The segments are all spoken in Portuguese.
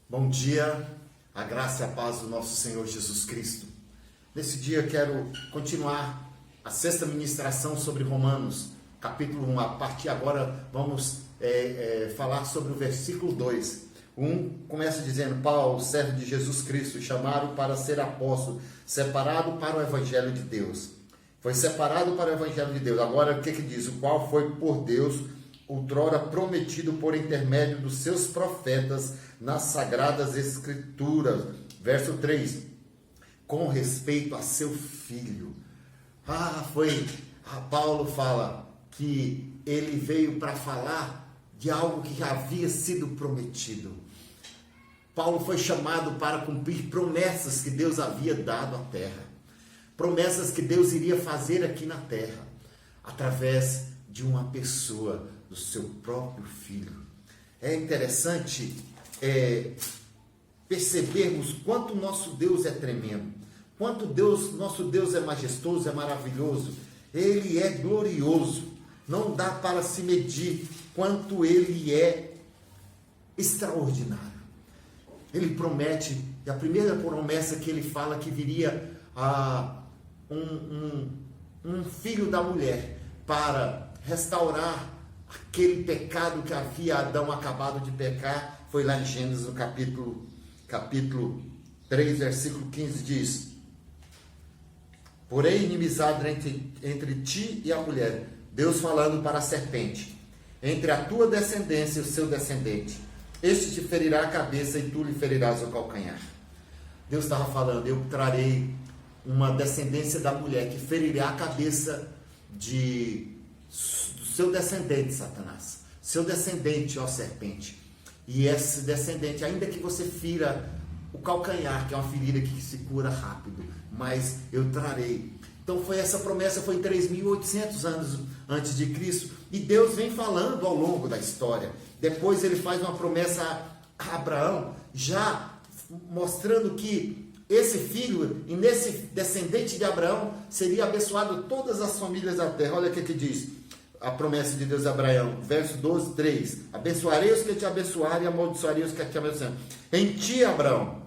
Bom dia, a graça e a paz do nosso Senhor Jesus Cristo. Nesse dia quero continuar a sexta ministração sobre Romanos, capítulo 1. A partir agora vamos falar sobre o versículo 2. Começa dizendo: Paulo, servo de Jesus Cristo, chamado para ser apóstolo, separado para o Evangelho de Deus. Foi separado para o Evangelho de Deus. Agora o que diz? O qual foi por Deus outrora prometido por intermédio dos seus profetas nas sagradas escrituras. Verso 3, com respeito a seu filho. Paulo fala que ele veio para falar de algo que já havia sido prometido. Paulo foi chamado para cumprir promessas que Deus havia dado à terra. Promessas que Deus iria fazer aqui na terra, através de uma pessoa, do seu próprio filho. É interessante percebermos quanto nosso Deus é tremendo, quanto nosso Deus é majestoso, é maravilhoso, Ele é glorioso, não dá para se medir quanto Ele é extraordinário. Ele promete, e a primeira promessa que Ele fala que viria um filho da mulher para restaurar aquele pecado que havia Adão acabado de pecar. Foi lá em Gênesis, no capítulo 3, versículo 15, diz: porém, inimizade entre ti e a mulher, Deus falando para a serpente, entre a tua descendência e o seu descendente, este te ferirá a cabeça e tu lhe ferirás o calcanhar. Deus estava falando: eu trarei uma descendência da mulher que ferirá a cabeça do seu descendente, Satanás, seu descendente, ó serpente. E esse descendente, ainda que você fira o calcanhar, que é uma ferida que se cura rápido, mas eu trarei. Então essa promessa foi em 3.800 anos antes de Cristo, e Deus vem falando ao longo da história. Depois ele faz uma promessa a Abraão, já mostrando que esse filho, e nesse descendente de Abraão, seria abençoado todas as famílias da terra. Olha o que diz a promessa de Deus a Abraão, verso 12, 3. Abençoarei os que te abençoarem e amaldiçoarei os que te abençoarem. Em ti, Abraão,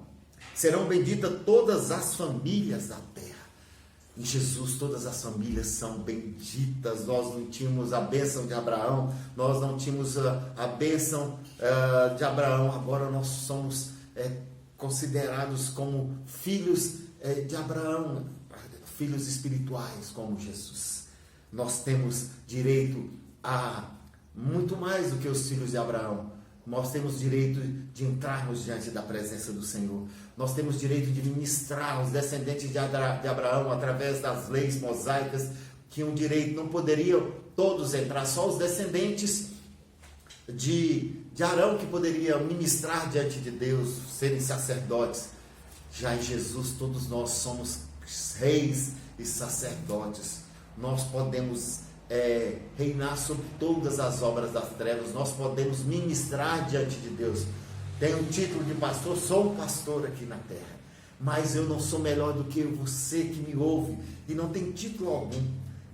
serão benditas todas as famílias da terra. Em Jesus todas as famílias são benditas. Nós não tínhamos a bênção de Abraão, nós não tínhamos a bênção de Abraão. Agora nós somos considerados como filhos de Abraão, filhos espirituais como Jesus. Nós temos direito a muito mais do que os filhos de Abraão. Nós temos direito de entrarmos diante da presença do Senhor. Nós temos direito de ministrar os descendentes de Abraão através das leis mosaicas, que um direito não poderiam todos entrar, só os descendentes de Arão que poderiam ministrar diante de Deus, serem sacerdotes. Já em Jesus todos nós somos reis e sacerdotes. Nós podemos reinar sobre todas as obras das trevas. Nós podemos ministrar diante de Deus. Tenho um título de pastor, sou um pastor aqui na terra, mas eu não sou melhor do que você que me ouve e não tem título algum.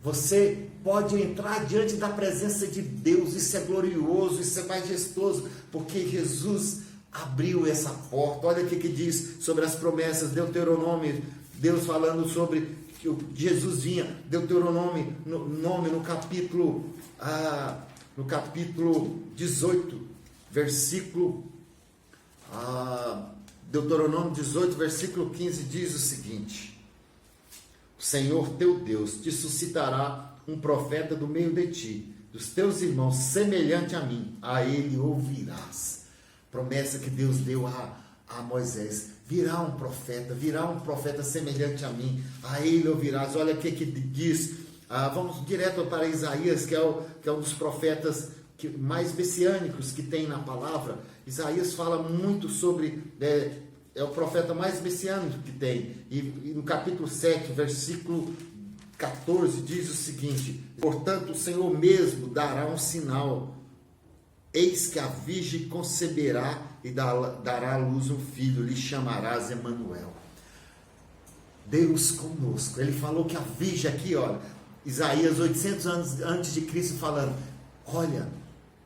Você pode entrar diante da presença de Deus. Isso é glorioso, isso é majestoso, porque Jesus abriu essa porta. Olha o que diz sobre as promessas. Deuteronômio, Deus falando sobre que Jesus vinha. Deuteronômio no capítulo 18, versículo Deuteronômio 18, versículo 15, diz o seguinte: o Senhor teu Deus te suscitará um profeta do meio de ti, dos teus irmãos, semelhante a mim, a ele ouvirás. Promessa que Deus deu a Moisés: virá um profeta semelhante a mim, a ele ouvirás. Olha o que diz, vamos direto para Isaías, que é um dos profetas mais messiânicos que tem na palavra. Isaías fala muito sobre, é o profeta mais messiânico que tem, e no capítulo 7, versículo 14, diz o seguinte: portanto o Senhor mesmo dará um sinal, eis que a virgem conceberá e dará à luz um filho, lhe chamarás Emanuel. Deus conosco. Ele falou que a virgem aqui, olha, Isaías 800 anos antes de Cristo falando, olha,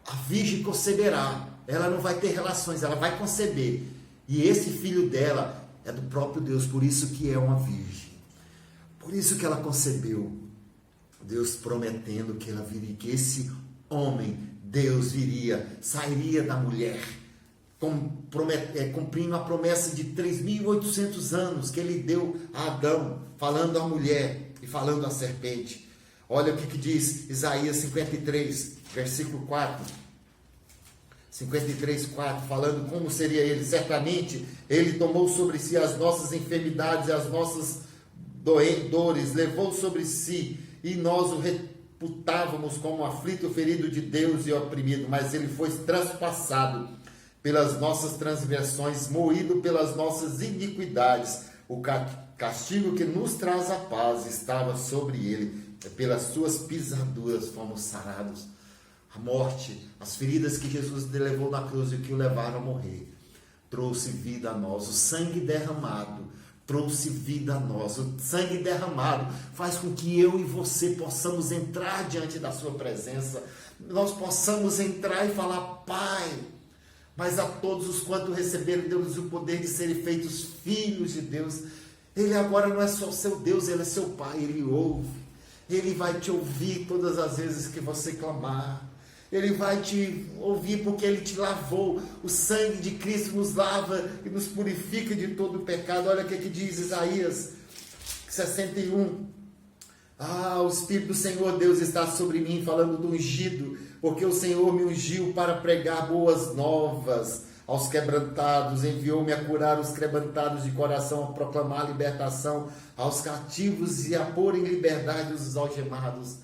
a virgem conceberá, ela não vai ter relações, ela vai conceber, E esse filho dela é do próprio Deus, por isso que é uma virgem. Por isso que ela concebeu. Deus prometendo que ela viria, que esse homem, Deus viria, sairia da mulher, cumprindo a promessa de 3.800 anos que ele deu a Adão, falando à mulher e falando à serpente. Olha o que diz Isaías 53, versículo 4. 53, 4, falando como seria ele. Certamente ele tomou sobre si as nossas enfermidades e as nossas dores, levou sobre si, e nós o reputávamos como aflito, ferido de Deus e oprimido, mas ele foi transpassado pelas nossas transgressões, moído pelas nossas iniquidades. O castigo que nos traz a paz estava sobre ele, pelas suas pisaduras fomos sarados. A morte, as feridas que Jesus levou na cruz e que o levaram a morrer, trouxe vida a nós. O sangue derramado trouxe vida a nós. O sangue derramado faz com que eu e você possamos entrar diante da sua presença. Nós possamos entrar e falar: Pai. Mas a todos os quantos receberam, deu-lhes o poder de serem feitos filhos de Deus. Ele agora não é só seu Deus, ele é seu Pai. Ele ouve. Ele vai te ouvir todas as vezes que você clamar. Ele vai te ouvir porque ele te lavou. O sangue de Cristo nos lava e nos purifica de todo o pecado. Olha o que diz Isaías 61. O Espírito do Senhor Deus está sobre mim, falando do ungido, porque o Senhor me ungiu para pregar boas novas aos quebrantados, enviou-me a curar os quebrantados de coração, a proclamar a libertação aos cativos e a pôr em liberdade os algemados.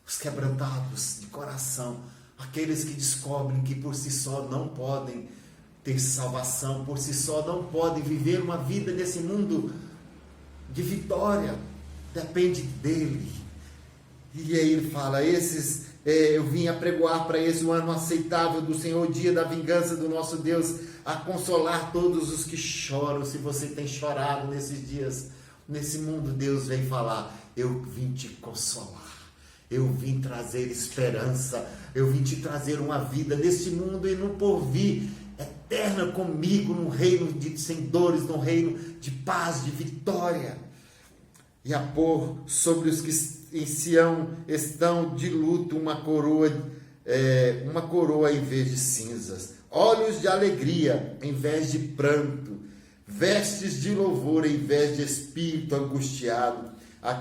Os quebrantados de coração, aqueles que descobrem que por si só não podem ter salvação, por si só não podem viver uma vida nesse mundo de vitória, depende dele. E aí ele fala: eu vim apregoar para esse o ano aceitável do Senhor, o dia da vingança do nosso Deus, a consolar todos os que choram. Se você tem chorado nesses dias, nesse mundo, Deus vem falar: eu vim te consolar. Eu vim trazer esperança, eu vim te trazer uma vida neste mundo e no porvir, eterna comigo, num reino sem dores, num reino de paz, de vitória. E a pôr sobre os que em Sião estão de luto uma coroa em vez de cinzas, olhos de alegria em vez de pranto, vestes de louvor em vez de espírito angustiado, a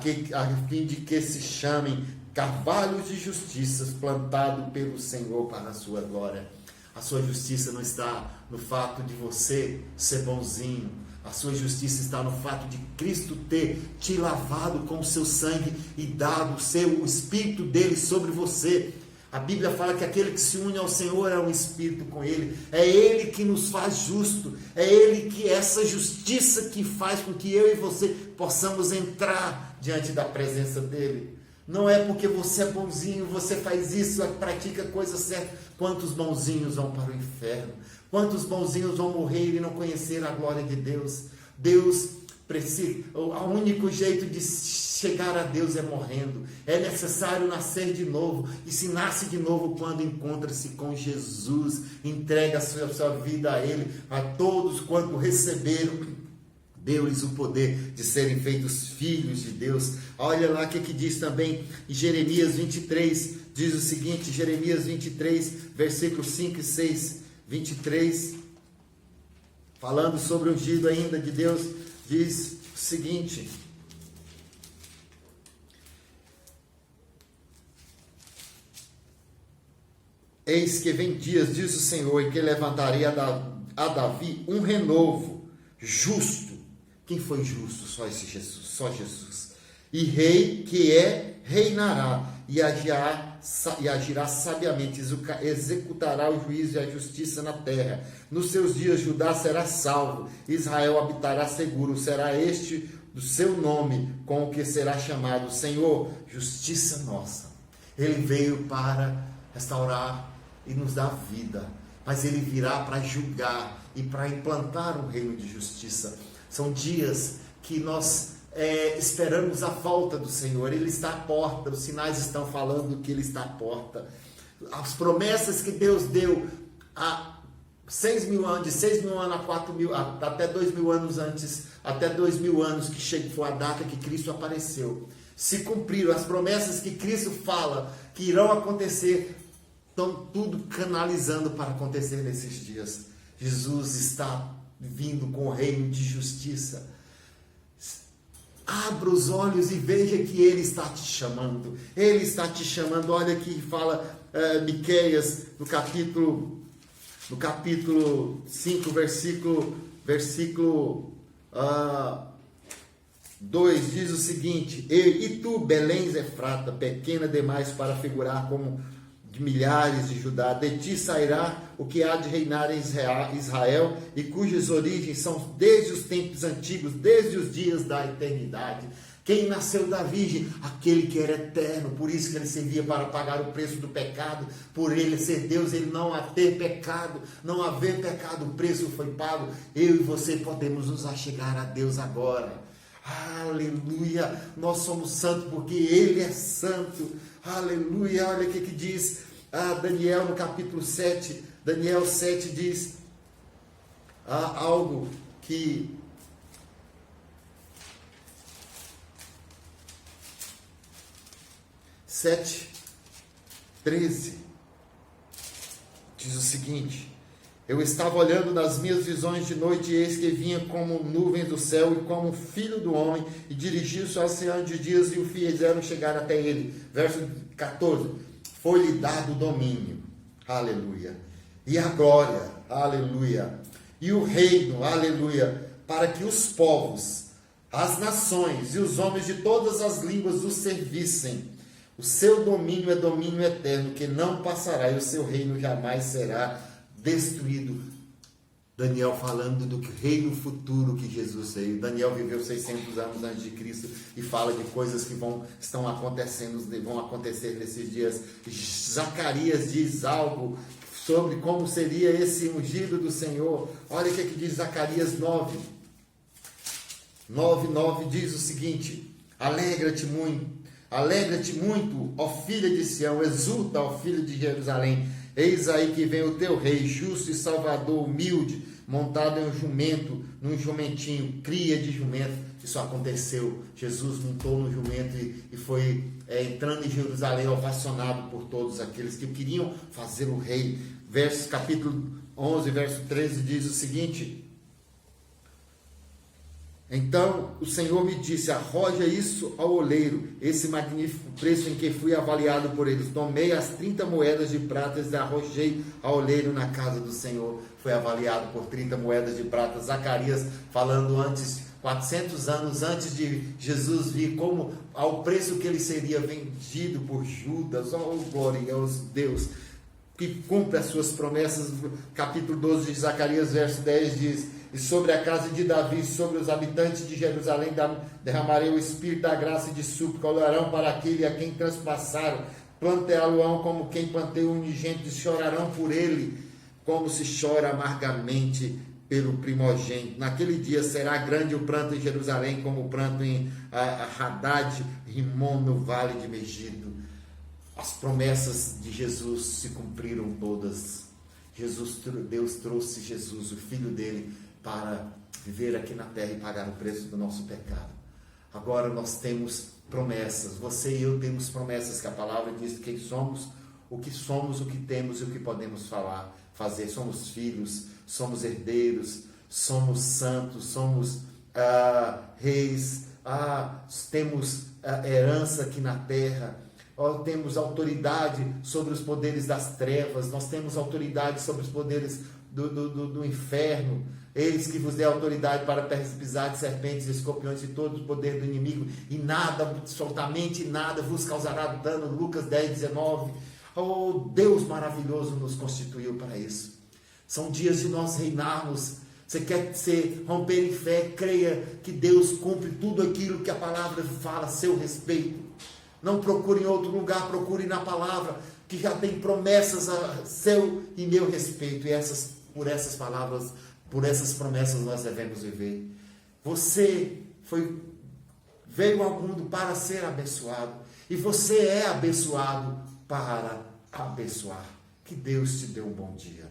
fim de que se chamem carvalhos de justiça, plantado pelo Senhor para a sua glória. A sua justiça não está no fato de você ser bonzinho. A sua justiça está no fato de Cristo ter te lavado com o seu sangue e dado o Espírito dele sobre você. A Bíblia fala que aquele que se une ao Senhor é um Espírito com ele. É ele que nos faz justo. É ele que é essa justiça que faz com que eu e você possamos entrar diante da presença dele. Não é porque você é bonzinho, você faz isso, pratica a coisa certa. Quantos bonzinhos vão para o inferno? Quantos bonzinhos vão morrer e não conhecer a glória de Deus? Deus precisa, o único jeito de chegar a Deus é morrendo. É necessário nascer de novo. E se nasce de novo quando encontra-se com Jesus, entrega a sua vida a Ele. A todos quanto receberam, deu-lhes o poder de serem feitos filhos de Deus. Olha lá o que diz também em Jeremias 23, diz o seguinte, Jeremias 23, versículos 5 e 6, 23, falando sobre o ungido ainda de Deus, diz o seguinte: eis que vem dias, diz o Senhor, em que levantarei a Davi um renovo justo. Quem foi justo? Só esse Jesus, só Jesus. E rei que reinará e agirá sabiamente, executará o juízo e a justiça na terra. Nos seus dias Judá será salvo, Israel habitará seguro, será este do seu nome com o que será chamado Senhor, justiça nossa. Ele veio para restaurar e nos dar vida, mas ele virá para julgar e para implantar um reino de justiça. São dias que nós esperamos a volta do Senhor. Ele está à porta, os sinais estão falando que Ele está à porta. As promessas que Deus deu 6.000 anos, de 6.000 anos a 4.000, até 2.000 anos antes, até 2.000 anos que foi a data que Cristo apareceu. Se cumpriram as promessas que Cristo fala que irão acontecer, estão tudo canalizando para acontecer nesses dias. Jesus está vindo com o reino de justiça. Abra os olhos e veja que Ele está te chamando. Ele está te chamando. Olha aqui, fala Miqueias, no capítulo 5, versículo 2, diz o seguinte: e tu, Belém Efrata, pequena demais para figurar como de milhares de Judá, de ti sairá o que há de reinar em Israel, e cujas origens são desde os tempos antigos, desde os dias da eternidade. Quem nasceu da virgem? Aquele que era eterno, por isso que ele servia para pagar o preço do pecado, por ele ser Deus, ele não haver pecado, o preço foi pago. Eu e você podemos nos achegar a Deus agora. Aleluia, nós somos santos porque Ele é santo. Aleluia, olha o que diz Daniel no capítulo 7. Daniel 7 diz algo que (7:13) diz o seguinte: eu estava olhando nas minhas visões de noite, e eis que vinha como nuvens do céu e como filho do homem, e dirigiu-se ao Senhor de dias, e o fizeram chegar até ele. Verso 14: foi-lhe dado o domínio, aleluia, e a glória, aleluia, e o reino, aleluia, para que os povos, as nações e os homens de todas as línguas o servissem. O seu domínio é domínio eterno, que não passará, e o seu reino jamais será destruído. Daniel falando do reino futuro que Jesus veio. Daniel viveu 600 anos antes de Cristo e fala de coisas que vão acontecer nesses dias. Zacarias diz algo sobre como seria esse ungido do Senhor. Olha o que diz Zacarias 9:9 diz o seguinte: alegra-te muito, ó filha de Sião, exulta, ó filha de Jerusalém. Eis aí que vem o teu rei, justo e salvador, humilde, montado em um jumento, num jumentinho, cria de jumento. Isso aconteceu. Jesus montou no jumento e foi entrando em Jerusalém, ovacionado por todos aqueles que queriam fazer o rei. Capítulo 11, verso 13 diz o seguinte: então o Senhor me disse: arroja isso ao oleiro, esse magnífico preço em que fui avaliado por eles. Tomei as 30 moedas de prata e arrojei ao oleiro na casa do Senhor. Foi avaliado por 30 moedas de prata. Zacarias falando 400 anos antes de Jesus vir, como ao preço que ele seria vendido por Judas. Oh, glória aos Deus, que cumpre as suas promessas. Capítulo 12 de Zacarias, verso 10 diz: e sobre a casa de Davi, sobre os habitantes de Jerusalém, derramarei o espírito da graça e de súplica. Olharão para aquele a quem transpassaram, planteá-lo-ão como quem planteia o unigênito, e chorarão por ele, como se chora amargamente pelo primogênito. Naquele dia será grande o pranto em Jerusalém, como o pranto em Haddad, Rimon, no vale de Megido. As promessas de Jesus se cumpriram todas. Deus trouxe Jesus, o Filho dele, para viver aqui na terra e pagar o preço do nosso pecado. Agora nós temos promessas. Você e eu temos promessas, que a palavra diz quem somos, o que temos e o que podemos fazer. Somos filhos, somos herdeiros, somos santos, somos reis, temos herança aqui na terra. Temos autoridade sobre os poderes das trevas, nós temos autoridade sobre os poderes do inferno. Eis que vos dê autoridade para pisar de serpentes e escorpiões e todo o poder do inimigo, e nada, absolutamente nada, vos causará dano. Lucas 10:19. Oh, Deus maravilhoso nos constituiu para isso. São dias de nós reinarmos. Você quer romper em fé? Creia que Deus cumpre tudo aquilo que a palavra fala a seu respeito. Não procure em outro lugar, procure na palavra, que já tem promessas a seu e meu respeito. E por essas palavras, por essas promessas nós devemos viver. Você veio ao mundo para ser abençoado. E você é abençoado para abençoar. Que Deus te dê um bom dia.